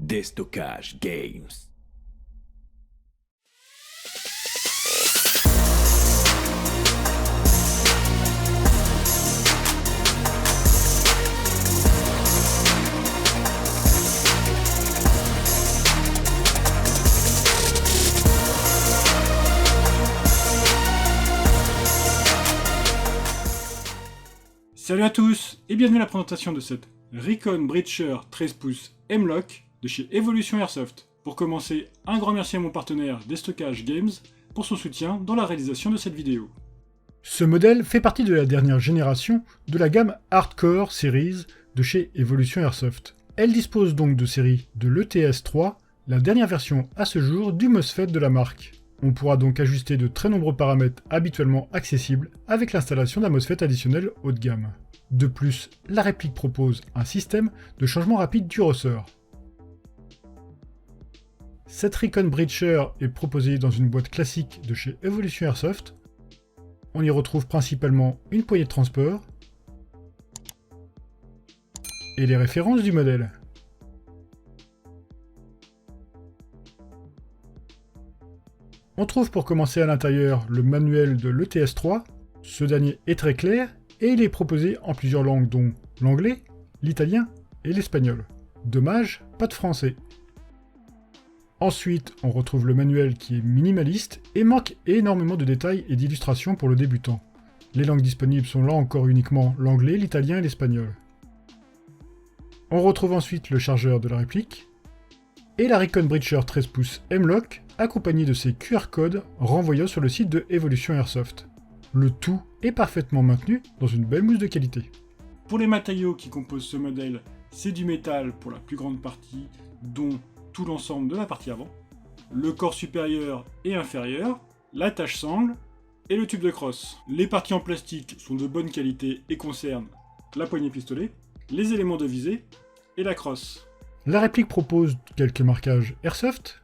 Déstockage Games. Salut à tous et bienvenue à la présentation de cette Recon Breacher 13 pouces M-Lock de chez Evolution Airsoft. Pour commencer, un grand merci à mon partenaire Déstockage Games pour son soutien dans la réalisation de cette vidéo. Ce modèle fait partie de la dernière génération de la gamme Hardcore Series de chez Evolution Airsoft. Elle dispose donc de série de l'ETS3, la dernière version à ce jour du MOSFET de la marque. On pourra donc ajuster de très nombreux paramètres habituellement accessibles avec l'installation d'un MOSFET additionnel haut de gamme. De plus, la réplique propose un système de changement rapide du ressort. Cette Recon Breacher est proposée dans une boîte classique de chez Evolution Airsoft. On y retrouve principalement une poignée de transport et les références du modèle. On trouve pour commencer à l'intérieur le manuel de l'ETS3. Ce dernier est très clair et il est proposé en plusieurs langues dont l'anglais, l'italien et l'espagnol. Dommage, pas de français. Ensuite, on retrouve le manuel qui est minimaliste et manque énormément de détails et d'illustrations pour le débutant. Les langues disponibles sont là encore uniquement l'anglais, l'italien et l'espagnol. On retrouve ensuite le chargeur de la réplique et la Recon Breacher 13 pouces M-Lock accompagné de ses QR codes renvoyant sur le site de Evolution Airsoft. Le tout est parfaitement maintenu dans une belle mousse de qualité. Pour les matériaux qui composent ce modèle, c'est du métal pour la plus grande partie, dont tout l'ensemble de la partie avant, le corps supérieur et inférieur, l'attache sangle et le tube de crosse. Les parties en plastique sont de bonne qualité et concernent la poignée pistolet, les éléments de visée et la crosse. La réplique propose quelques marquages Airsoft,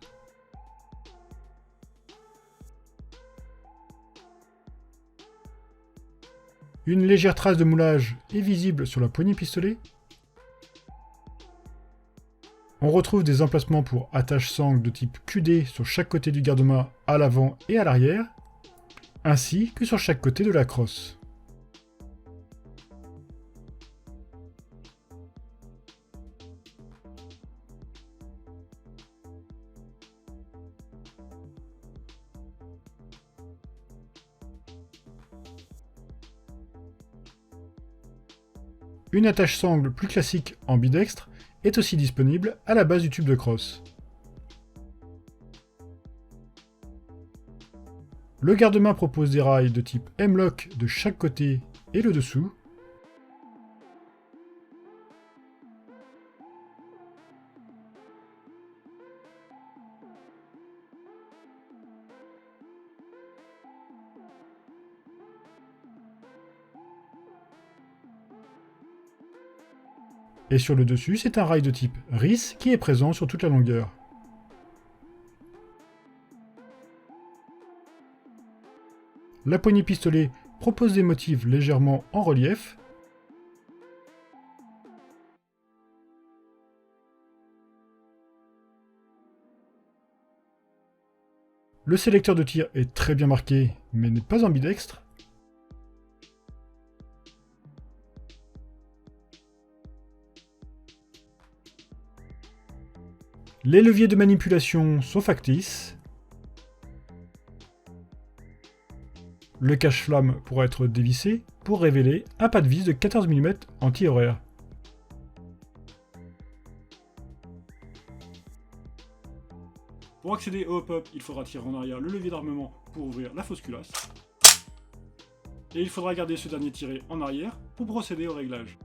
une légère trace de moulage est visible sur la poignée pistolet. On retrouve des emplacements pour attache sangle de type QD sur chaque côté du garde-main à l'avant et à l'arrière, ainsi que sur chaque côté de la crosse. Une attache sangle plus classique ambidextre est aussi disponible à la base du tube de crosse. Le garde-main propose des rails de type M-Lock de chaque côté et le dessous. Et sur le dessus, c'est un rail de type RIS qui est présent sur toute la longueur. La poignée pistolet propose des motifs légèrement en relief. Le sélecteur de tir est très bien marqué, mais n'est pas ambidextre. Les leviers de manipulation sont factices. Le cache-flamme pourra être dévissé pour révéler un pas de vis de 14 mm anti-horaire. Pour accéder au hop-up, il faudra tirer en arrière le levier d'armement pour ouvrir la fausse culasse. Et il faudra garder ce dernier tiré en arrière pour procéder au réglage.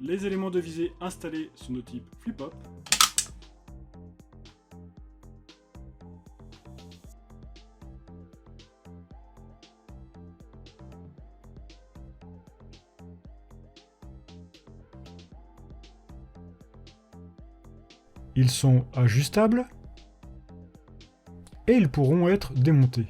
Les éléments de visée installés sont de type flip-hop. Ils sont ajustables et ils pourront être démontés.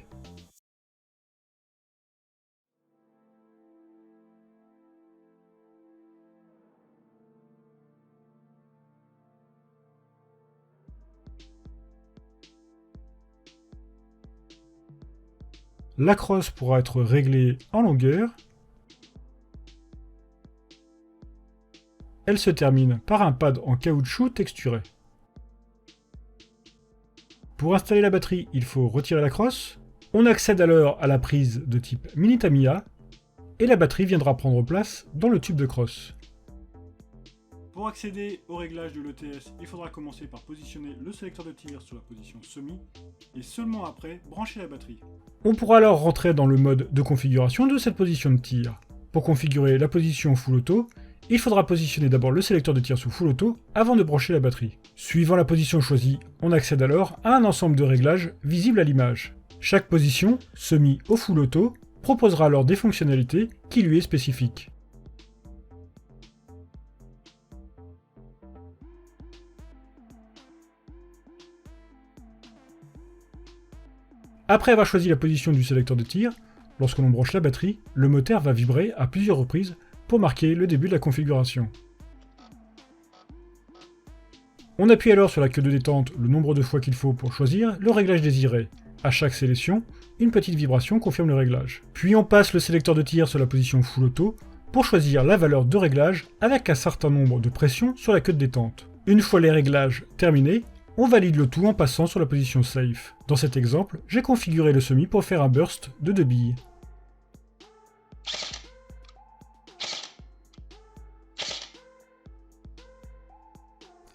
La crosse pourra être réglée en longueur. Elle se termine par un pad en caoutchouc texturé. Pour installer la batterie, il faut retirer la crosse. On accède alors à la prise de type Mini Tamiya et la batterie viendra prendre place dans le tube de crosse. Pour accéder au réglage de l'ETS, il faudra commencer par positionner le sélecteur de tir sur la position semi et seulement après brancher la batterie. On pourra alors rentrer dans le mode de configuration de cette position de tir. Pour configurer la position full auto, il faudra positionner d'abord le sélecteur de tir sous full auto avant de brancher la batterie. Suivant la position choisie, on accède alors à un ensemble de réglages visibles à l'image. Chaque position, semi ou full auto, proposera alors des fonctionnalités qui lui est spécifique. Après avoir choisi la position du sélecteur de tir, lorsque l'on branche la batterie, le moteur va vibrer à plusieurs reprises pour marquer le début de la configuration. On appuie alors sur la queue de détente le nombre de fois qu'il faut pour choisir le réglage désiré. À chaque sélection, une petite vibration confirme le réglage. Puis on passe le sélecteur de tir sur la position full auto pour choisir la valeur de réglage avec un certain nombre de pressions sur la queue de détente. Une fois les réglages terminés, on valide le tout en passant sur la position safe. Dans cet exemple, j'ai configuré le semi pour faire un burst de 2 billes.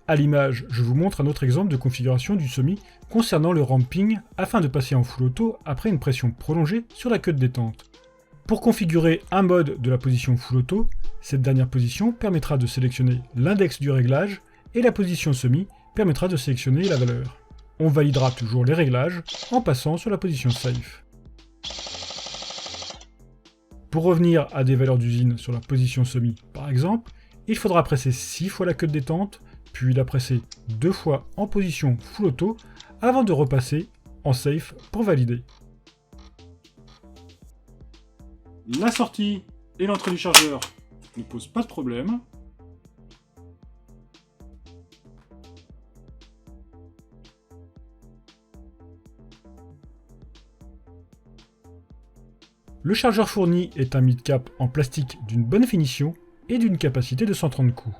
À l'image, je vous montre un autre exemple de configuration du semi concernant le ramping afin de passer en full auto après une pression prolongée sur la queue de détente. Pour configurer un mode de la position full auto, cette dernière position permettra de sélectionner l'index du réglage et la position semi permettra de sélectionner la valeur. On validera toujours les réglages en passant sur la position safe. Pour revenir à des valeurs d'usine sur la position semi par exemple, il faudra presser 6 fois la queue de détente, puis la presser 2 fois en position full auto avant de repasser en safe pour valider. La sortie et l'entrée du chargeur ne posent pas de problème. Le chargeur fourni est un mid-cap en plastique d'une bonne finition et d'une capacité de 130 coups.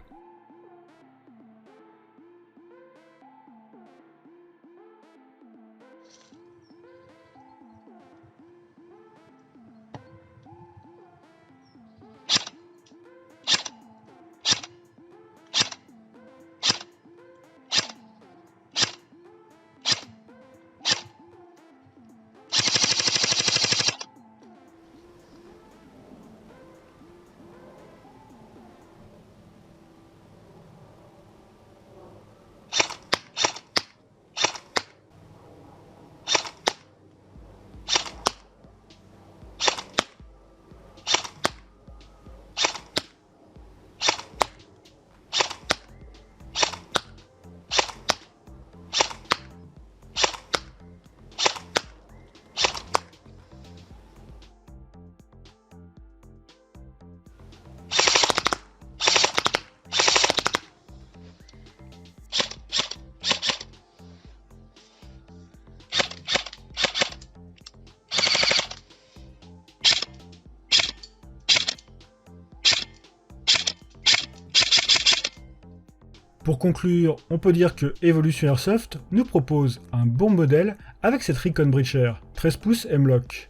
Pour conclure, on peut dire que Evolution Airsoft nous propose un bon modèle avec cette Recon Breacher 13 pouces M-Lock.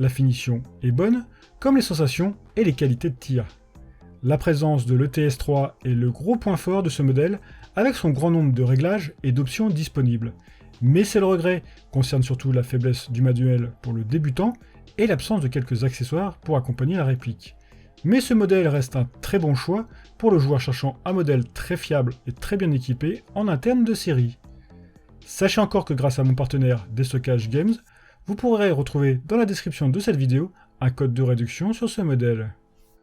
La finition est bonne, comme les sensations et les qualités de tir. La présence de l'ETS3 est le gros point fort de ce modèle, avec son grand nombre de réglages et d'options disponibles. Mais c'est le regret concerne surtout la faiblesse du manuel pour le débutant et l'absence de quelques accessoires pour accompagner la réplique. Mais ce modèle reste un très bon choix pour le joueur cherchant un modèle très fiable et très bien équipé en interne de série. Sachez encore que grâce à mon partenaire Destockage Games, vous pourrez retrouver dans la description de cette vidéo un code de réduction sur ce modèle.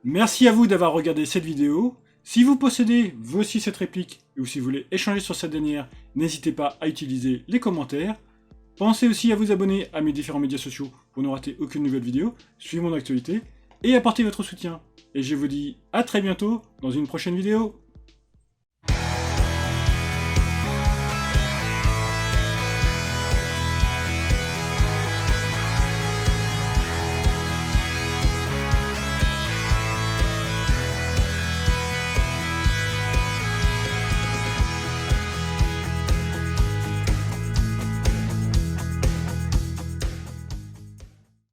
Merci à vous d'avoir regardé cette vidéo. Si vous possédez vous aussi cette réplique, ou si vous voulez échanger sur cette dernière N'hésitez pas à utiliser les commentaires. Pensez aussi à vous abonner à mes différents médias sociaux pour ne rater aucune nouvelle vidéo, suivre mon actualité et apporter votre soutien. Et je vous dis à très bientôt dans une prochaine vidéo.